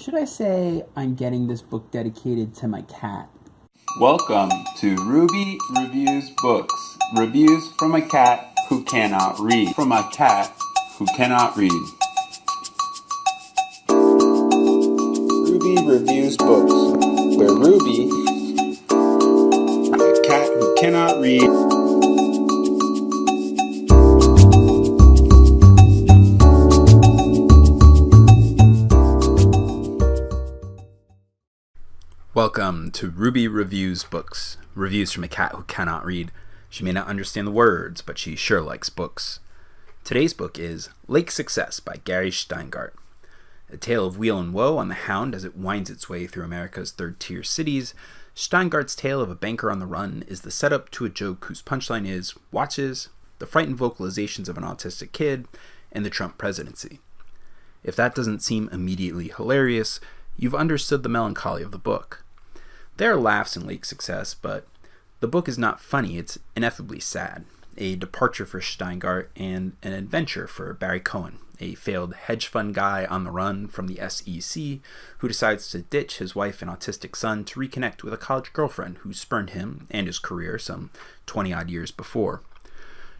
Should I say I'm getting this book dedicated to my cat? Welcome to Ruby Reviews Books. Reviews from a cat who cannot read. From a cat who cannot read. Ruby Reviews Books, where Ruby, a cat who cannot read, Welcome to Ruby Reviews Books, reviews from a cat who cannot read. She may not understand the words, but she sure likes books. Today's book is Lake Success by Gary Shteyngart. A tale of weal and woe on the Hound as it winds its way through America's third-tier cities, Shteyngart's tale of a banker on the run is the setup to a joke whose punchline is watches, the frightened vocalizations of an autistic kid, and the Trump presidency. If that doesn't seem immediately hilarious, you've understood the melancholy of the book. There are laughs in Lake Success, but the book is not funny, it's ineffably sad. A departure for Shteyngardt and an adventure for Barry Cohen, a failed hedge fund guy on the run from the SEC who decides to ditch his wife and autistic son to reconnect with a college girlfriend who spurned him and his career some 20-odd years before.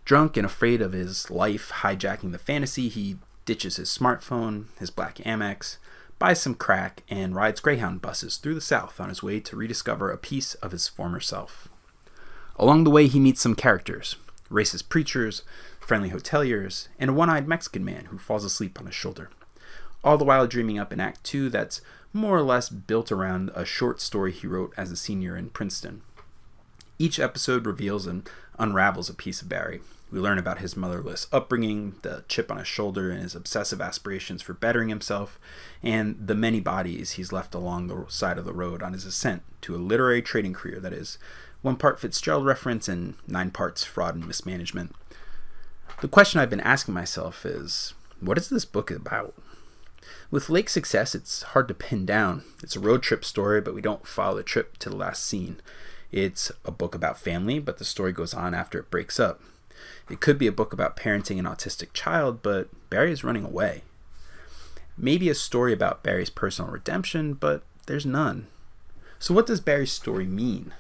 Drunk and afraid of his life hijacking the fantasy, he ditches his smartphone, his black Amex, buys some crack, and rides Greyhound buses through the South on his way to rediscover a piece of his former self. Along the way, he meets some characters, racist preachers, friendly hoteliers, and a one-eyed Mexican man who falls asleep on his shoulder, all the while dreaming up an Act 2 that's more or less built around a short story he wrote as a senior in Princeton. Each episode reveals and unravels a piece of Barry. We learn about his motherless upbringing, the chip on his shoulder, and his obsessive aspirations for bettering himself, and the many bodies he's left along the side of the road on his ascent to a literary trading career that is 1 part Fitzgerald reference and 9 parts fraud and mismanagement. The question I've been asking myself is, what is this book about? With Lake Success, it's hard to pin down. It's a road trip story, but we don't follow the trip to the last scene. It's a book about family, but the story goes on after it breaks up. It could be a book about parenting an autistic child, but Barry is running away. Maybe a story about Barry's personal redemption, but there's none. So what does Barry's story mean?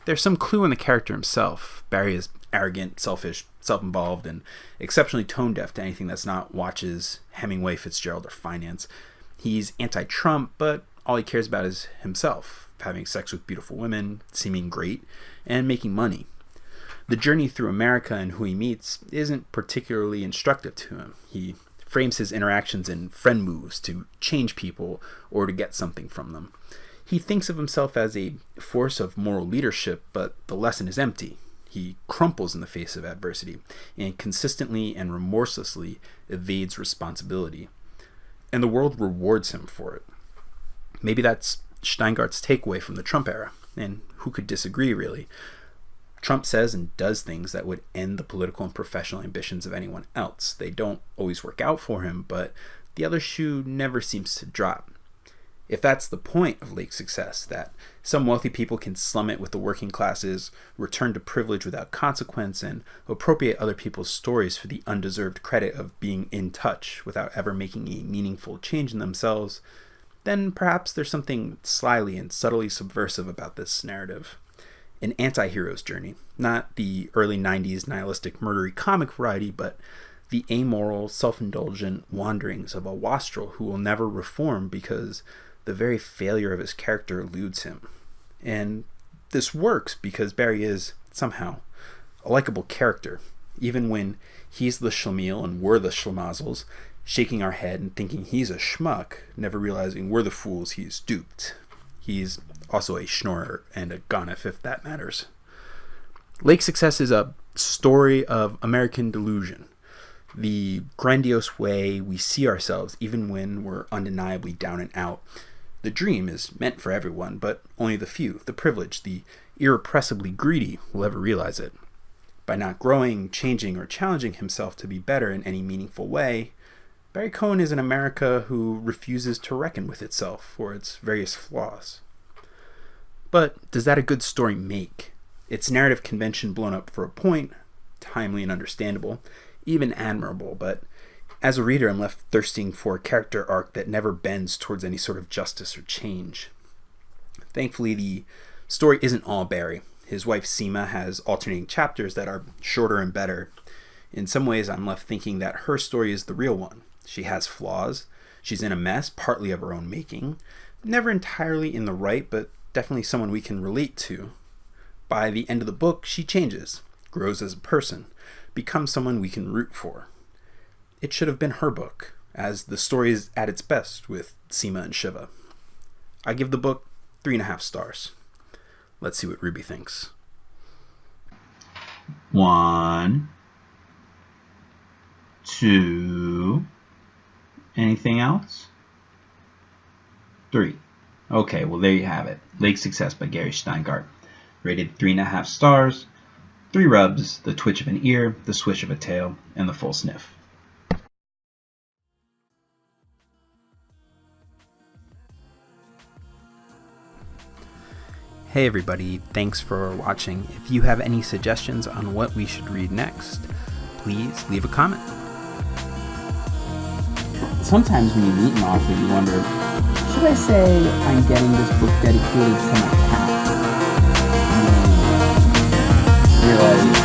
There's some clue in the character himself. Barry is arrogant, selfish, self-involved, and exceptionally tone-deaf to anything that's not watches, Hemingway, Fitzgerald, or finance. He's anti-Trump, but all he cares about is himself, having sex with beautiful women, seeming great, and making money. The journey through America and who he meets isn't particularly instructive to him. He frames his interactions in friend moves to change people or to get something from them. He thinks of himself as a force of moral leadership, but the lesson is empty. He crumples in the face of adversity and consistently and remorselessly evades responsibility. And the world rewards him for it. Maybe that's Shteyngart's takeaway from the Trump era, and who could disagree, really? Trump says and does things that would end the political and professional ambitions of anyone else. They don't always work out for him, but the other shoe never seems to drop. If that's the point of Lake Success, that some wealthy people can slum it with the working classes, return to privilege without consequence, and appropriate other people's stories for the undeserved credit of being in touch without ever making a meaningful change in themselves, then perhaps there's something slyly and subtly subversive about this narrative. An anti-hero's journey, not the early 90s nihilistic murdery comic variety, but the amoral, self-indulgent wanderings of a wastrel who will never reform because the very failure of his character eludes him. And this works because Barry is, somehow, a likable character, even when he's the schlemiel and we're the schlemazzles, shaking our head and thinking he's a schmuck, never realizing we're the fools he's duped. He's also a schnorrer and a gonif, if that matters. Lake Success is a story of American delusion, the grandiose way we see ourselves even when we're undeniably down and out. The dream is meant for everyone, but only the few, the privileged, the irrepressibly greedy will ever realize it. By not growing, changing, or challenging himself to be better in any meaningful way, Barry Cohen is an America who refuses to reckon with itself for its various flaws. But does that a good story make? Its narrative convention blown up for a point, timely and understandable, even admirable, but As a reader, I'm left thirsting for a character arc that never bends towards any sort of justice or change. Thankfully, the story isn't all Barry. His wife Seema has alternating chapters that are shorter and better. In some ways, I'm left thinking that her story is the real one. She has flaws. She's in a mess, partly of her own making. Never entirely in the right, but definitely someone we can relate to. By the end of the book, she changes, grows as a person, becomes someone we can root for. It should have been her book, as the story is at its best with Seema and Shiva. I give the book 3.5 stars. Let's see what Ruby thinks. 1, 2, anything else? 3. Okay, well there you have it. Lake Success by Gary Shteyngart. Rated 3.5 stars, 3 rubs, the twitch of an ear, the swish of a tail, and the full sniff. Hey everybody, thanks for watching. If you have any suggestions on what we should read next, please leave a comment. Sometimes when you meet an author, you wonder, should I say I'm getting this book dedicated to my cat? And then realize